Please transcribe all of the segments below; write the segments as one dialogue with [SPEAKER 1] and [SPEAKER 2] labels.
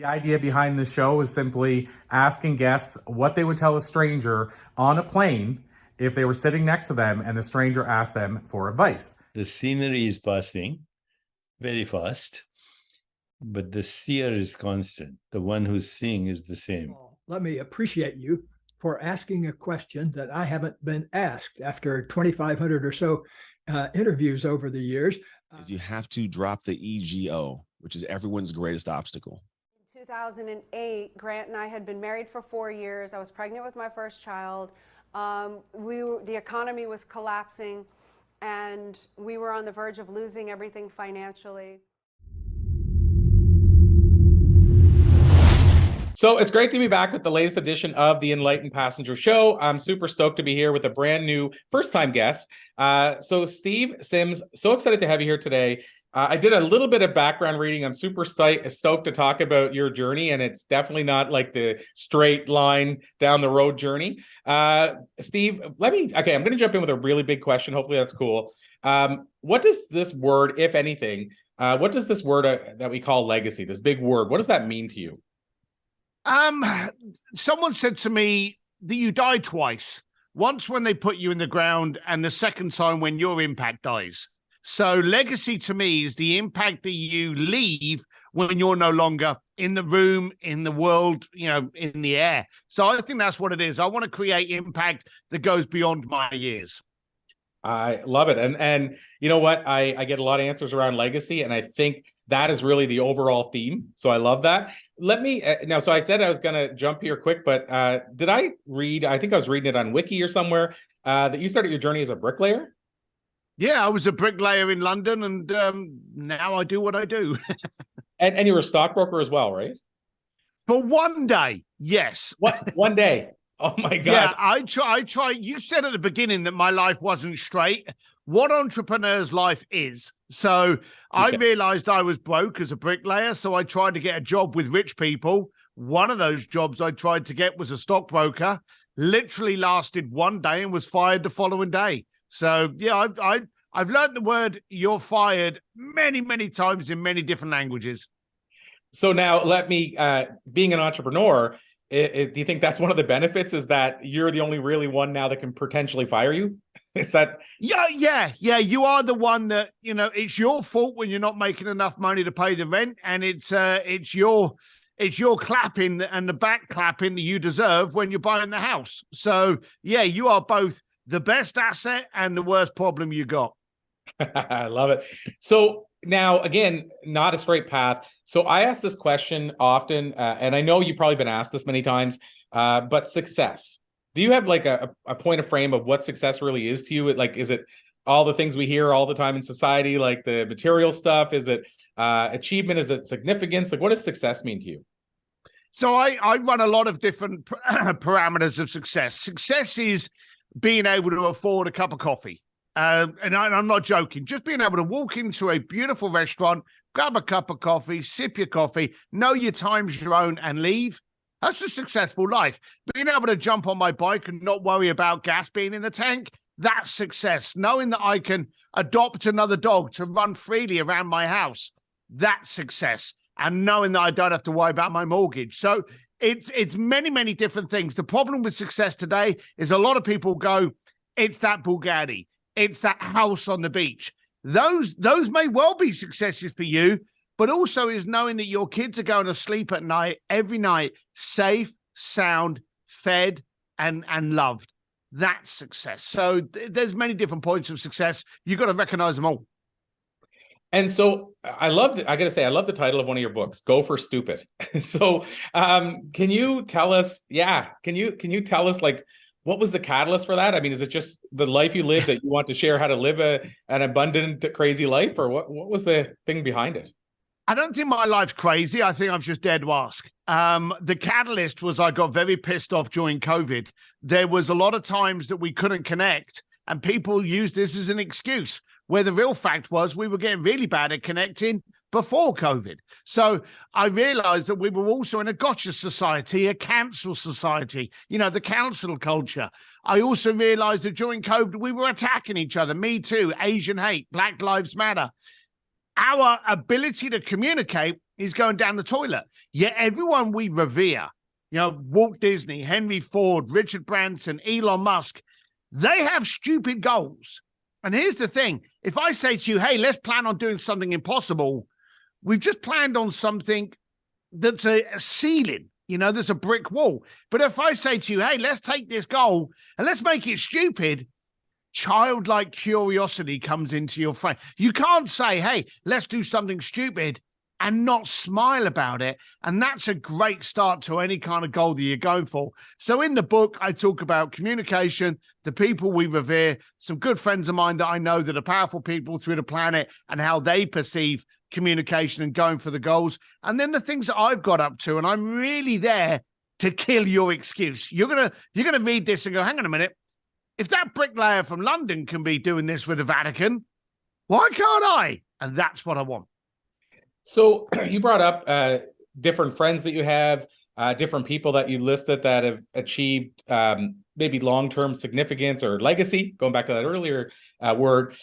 [SPEAKER 1] The idea behind the show is simply asking guests what they would tell a stranger on a plane if they were sitting next to them and the stranger asked them for advice.
[SPEAKER 2] The scenery is passing very fast, but the seer is constant. The one who's seeing is the same.
[SPEAKER 3] Let me appreciate you for asking a question that I haven't been asked after 2,500 or so interviews over the years.
[SPEAKER 4] Is you have to drop the ego, which is everyone's greatest obstacle.
[SPEAKER 5] In 2008, Grant and I had been married for 4 years. I was pregnant with my first child. The economy was collapsing, and we were on the verge of losing everything financially.
[SPEAKER 1] So it's great to be back with the latest edition of the Enlightened Passenger Show. I'm super stoked to be here with a brand new first-time guest. So Steve Sims, so excited to have you here today. I did a little bit of background reading. I'm super stoked to talk about your journey, and it's definitely not like the straight line down the road journey. Steve, I'm going to jump in with a really big question. Hopefully that's cool. What does this word, if anything, what does this word that we call legacy, this big word, what does that mean to you?
[SPEAKER 6] Someone said to me that you die twice. Once when they put you in the ground, and the second time when your impact dies. So legacy to me is the impact that you leave when you're no longer in the room, in the world, in the air. So I think that's what it is. I want to create impact that goes beyond my years.
[SPEAKER 1] I love it. And you know what? I get a lot of answers around legacy, and I think that is really the overall theme. So I love that. Let me now. So I said I was going to jump here quick, but did I read? I think I was reading it on Wiki or somewhere that you started your journey as a bricklayer.
[SPEAKER 6] Yeah, I was a bricklayer in London, and now I do what I do.
[SPEAKER 1] and you were a stockbroker as well, right?
[SPEAKER 6] For one day, yes.
[SPEAKER 1] What? One day? Oh my God.
[SPEAKER 6] Yeah, I try. You said at the beginning that my life wasn't straight. What entrepreneur's life is. So I realized I was broke as a bricklayer, so I tried to get a job with rich people. One of those jobs I tried to get was a stockbroker. Literally lasted one day and was fired the following day. So yeah, I've learned the word "you're fired" many, many times in many different languages.
[SPEAKER 1] So now let me, being an entrepreneur, do you think that's one of the benefits, is that you're the only really one now that can potentially fire you? Is that?
[SPEAKER 6] Yeah. You are the one that, it's your fault when you're not making enough money to pay the rent, and it's your clapping and the back clapping that you deserve when you're buying the house. So yeah, you are both the best asset and the worst problem you got.
[SPEAKER 1] I love it. So now, again, not a straight path. So I ask this question often, and I know you've probably been asked this many times, but success. Do you have like a point of frame of what success really is to you? Like, is it all the things we hear all the time in society, like the material stuff? Is it achievement? Is it significance? Like, what does success mean to you?
[SPEAKER 6] So I run a lot of different parameters of success. Success is being able to afford a cup of coffee. And I'm not joking, just being able to walk into a beautiful restaurant, grab a cup of coffee, sip your coffee, know your time's your own, and leave. That's a successful life. Being able to jump on my bike and not worry about gas being in the tank, that's success. Knowing that I can adopt another dog to run freely around my house, that's success. And knowing that I don't have to worry about my mortgage. So it's many, many different things. The problem with success today is a lot of people go, it's that Bugatti. It's that house on the beach. Those may well be successes for you, but also is knowing that your kids are going to sleep at night, every night, safe, sound, fed, and loved. That's success. So there's many different points of success. You've got to recognize them all.
[SPEAKER 1] And so I love the title of one of your books, Go for Stupid. So can you tell us, like, what was the catalyst for that? I mean, is it just the life you live that you want to share how to live an abundant, crazy life, or what was the thing behind it?
[SPEAKER 6] I don't think my life's crazy. I think I'm just dead to ask. The catalyst was I got very pissed off during COVID. There was a lot of times that we couldn't connect, and people used this as an excuse, where the real fact was we were getting really bad at connecting before COVID. So I realized that we were also in a gotcha society, a cancel society, the cancel culture. I also realized that during COVID, we were attacking each other. Me too, Asian hate, Black Lives Matter. Our ability to communicate is going down the toilet. Yet everyone we revere, Walt Disney, Henry Ford, Richard Branson, Elon Musk, they have stupid goals. And here's the thing. If I say to you, hey, let's plan on doing something impossible, we've just planned on something that's a ceiling. There's a brick wall. But if I say to you, hey, let's take this goal and let's make it stupid, childlike curiosity comes into your frame. You can't say, hey, let's do something stupid and not smile about it. And that's a great start to any kind of goal that you're going for. So in the book, I talk about communication, the people we revere, some good friends of mine that I know that are powerful people through the planet and how they perceive communication and going for the goals. And then the things that I've got up to, and I'm really there to kill your excuse. You're gonna read this and go, hang on a minute. If that bricklayer from London can be doing this with the Vatican, why can't I? And that's what I want.
[SPEAKER 1] So you brought up different friends that you have, different people that you listed that have achieved maybe long-term significance or legacy, going back to that earlier word.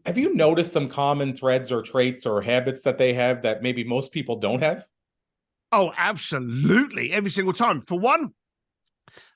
[SPEAKER 1] Have you noticed some common threads or traits or habits that they have that maybe most people don't have?
[SPEAKER 6] Oh, absolutely. Every single time. For one,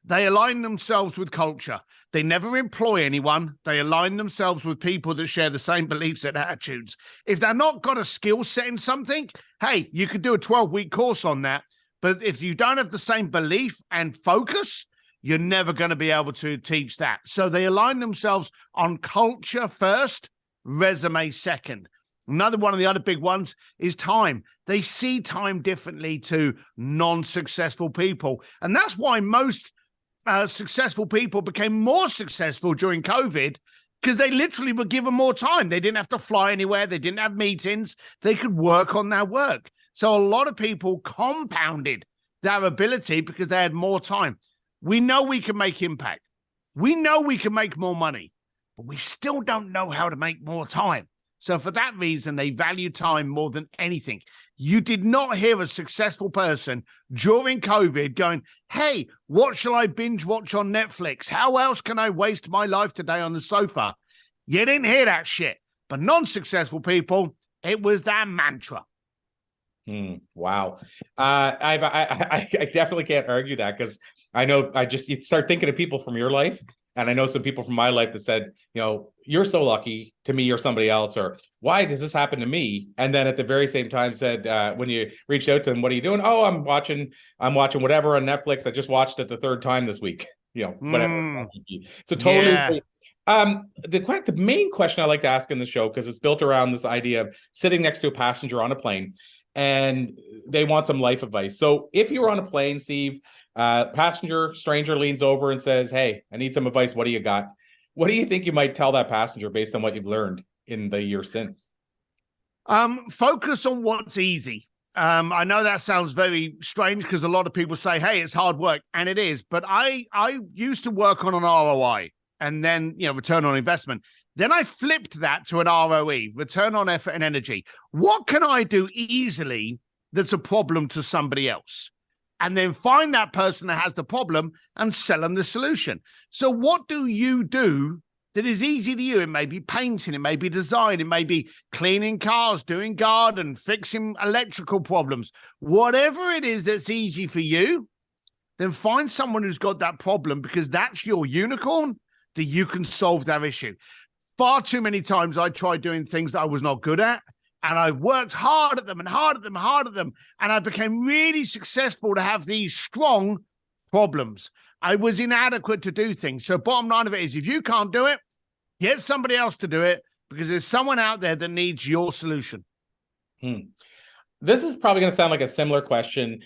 [SPEAKER 6] they align themselves with culture. They never employ anyone. They align themselves with people that share the same beliefs and attitudes. If they're not got a skill set in something, hey, you could do a 12-week course on that. But if you don't have the same belief and focus, you're never going to be able to teach that. So they align themselves on culture first, resume second. Another one of the other big ones is time. They see time differently to non-successful people. And that's why most successful people became more successful during COVID, because they literally were given more time. They didn't have to fly anywhere. They didn't have meetings. They could work on their work. So a lot of people compounded their ability because they had more time. We know we can make impact. We know we can make more money, but we still don't know how to make more time. So for that reason, they value time more than anything. You did not hear a successful person during COVID going, hey, what shall I binge watch on Netflix? How else can I waste my life today on the sofa? You didn't hear that shit. But non-successful people, it was their mantra.
[SPEAKER 1] Wow. I definitely can't argue that, because I know you start thinking of people from your life. And I know some people from my life that said, you're so lucky, to me or somebody else, or why does this happen to me? And then at the very same time said, when you reached out to them, what are you doing? Oh, I'm watching whatever on Netflix. I just watched it the third time this week, whatever. So totally. Yeah. The main question I like to ask in the show, because it's built around this idea of sitting next to a passenger on a plane and they want some life advice. So if you're on a plane, Steve, passenger, stranger leans over and says, hey, I need some advice. What do you got? What do you think you might tell that passenger based on what you've learned in the year since?
[SPEAKER 6] Focus on what's easy. I know that sounds very strange because a lot of people say, hey, it's hard work. And it is. But I used to work on an ROI and then, return on investment. Then I flipped that to an ROE, return on effort and energy. What can I do easily that's a problem to somebody else? And then find that person that has the problem and sell them the solution. So what do you do that is easy to you? It may be painting, it may be design, it may be cleaning cars, doing garden, fixing electrical problems. Whatever it is that's easy for you, then find someone who's got that problem, because that's your unicorn that you can solve their issue. Far too many times I tried doing things that I was not good at. And I worked hard at them and hard at them, and I became really successful to have these strong problems. I was inadequate to do things. So bottom line of it is, if you can't do it, get somebody else to do it, because there's someone out there that needs your solution.
[SPEAKER 1] This is probably going to sound like a similar question.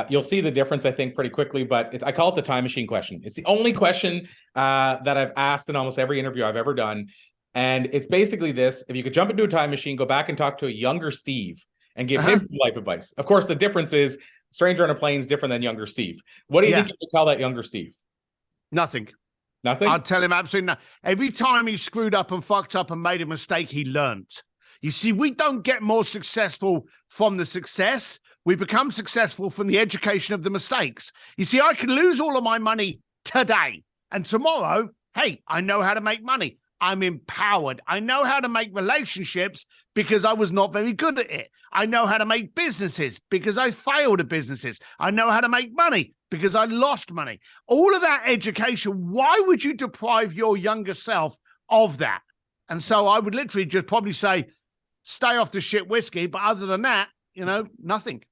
[SPEAKER 1] You'll see the difference, I think, pretty quickly, but I call it the time machine question. It's the only question that I've asked in almost every interview I've ever done. And it's basically this: if you could jump into a time machine, go back and talk to a younger Steve and give him life advice. Of course, the difference is stranger on a plane is different than younger Steve. What do you think you could tell that younger Steve?
[SPEAKER 6] Nothing.
[SPEAKER 1] Nothing?
[SPEAKER 6] I'll tell him absolutely nothing. Every time he screwed up and fucked up and made a mistake, he learned. You see, we don't get more successful from the success. We become successful from the education of the mistakes. You see, I could lose all of my money today, and tomorrow, hey, I know how to make money. I'm empowered. I know how to make relationships because I was not very good at it. I know how to make businesses because I failed at businesses. I know how to make money because I lost money. All of that education, why would you deprive your younger self of that? And so I would literally just probably say, stay off the shit whiskey. But other than that, nothing.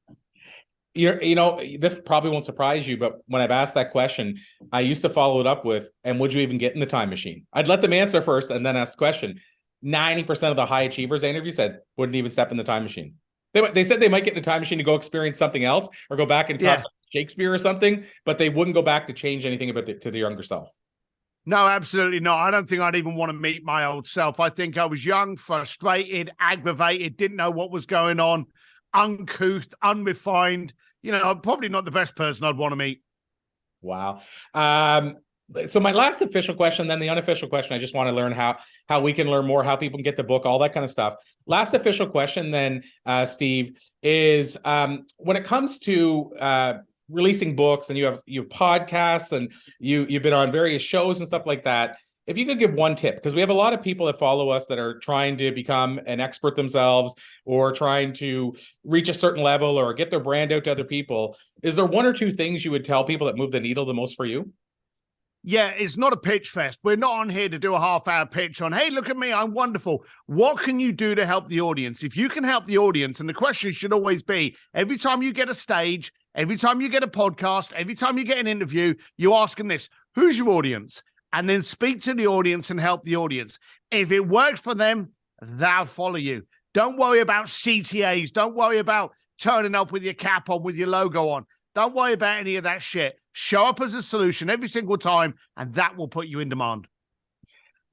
[SPEAKER 1] This probably won't surprise you, but when I've asked that question, I used to follow it up with, and would you even get in the time machine? I'd let them answer first and then ask the question. 90% of the high achievers I interviewed said wouldn't even step in the time machine. They said they might get in the time machine to go experience something else or go back and talk Shakespeare or something, but they wouldn't go back to change anything about to the younger self.
[SPEAKER 6] No, absolutely not. I don't think I'd even want to meet my old self. I think I was young, frustrated, aggravated, didn't know what was going on, uncouth, unrefined. I'm probably not the best person I'd want to meet.
[SPEAKER 1] Wow. So my last official question, then the unofficial question, I just want to learn how we can learn more, how people can get the book, all that kind of stuff. Last official question then, Steve, is when it comes to releasing books, and you have podcasts and you've been on various shows and stuff like that. If you could give one tip, because we have a lot of people that follow us that are trying to become an expert themselves or trying to reach a certain level or get their brand out to other people. Is there one or two things you would tell people that move the needle the most for you?
[SPEAKER 6] Yeah, it's not a pitch fest. We're not on here to do a half-hour pitch on, hey, look at me, I'm wonderful. What can you do to help the audience? If you can help the audience, and the question should always be, every time you get a stage, every time you get a podcast, every time you get an interview, you ask them this, who's your audience? And then speak to the audience and help the audience. If it works for them, they'll follow you. Don't worry about CTAs. Don't worry about turning up with your cap on, with your logo on. Don't worry about any of that shit. Show up as a solution every single time, and that will put you in demand.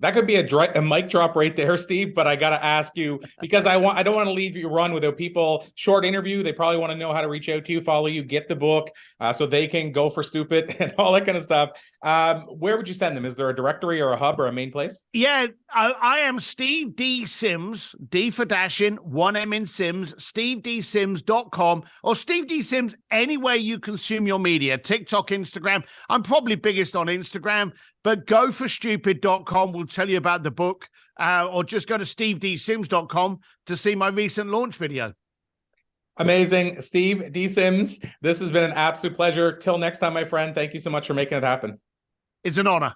[SPEAKER 1] That could be a mic drop right there, Steve, but I got to ask you, because I don't want to leave you run without people. Short interview, they probably want to know how to reach out to you, follow you, get the book, so they can go for stupid and all that kind of stuff. Where would you send them? Is there a directory or a hub or a main place?
[SPEAKER 6] Yeah, I am Steve D. Sims, D for dashing, 1M in Sims, stevedsims.com, or Steve D. Sims anywhere you consume your media, TikTok, Instagram. I'm probably biggest on Instagram, but goforstupid.com will tell you about the book, or just go to stevedsims.com to see my recent launch video.
[SPEAKER 1] Amazing. Steve D. Sims, this has been an absolute pleasure. Till next time, my friend, thank you so much for making it happen.
[SPEAKER 6] It's an honor.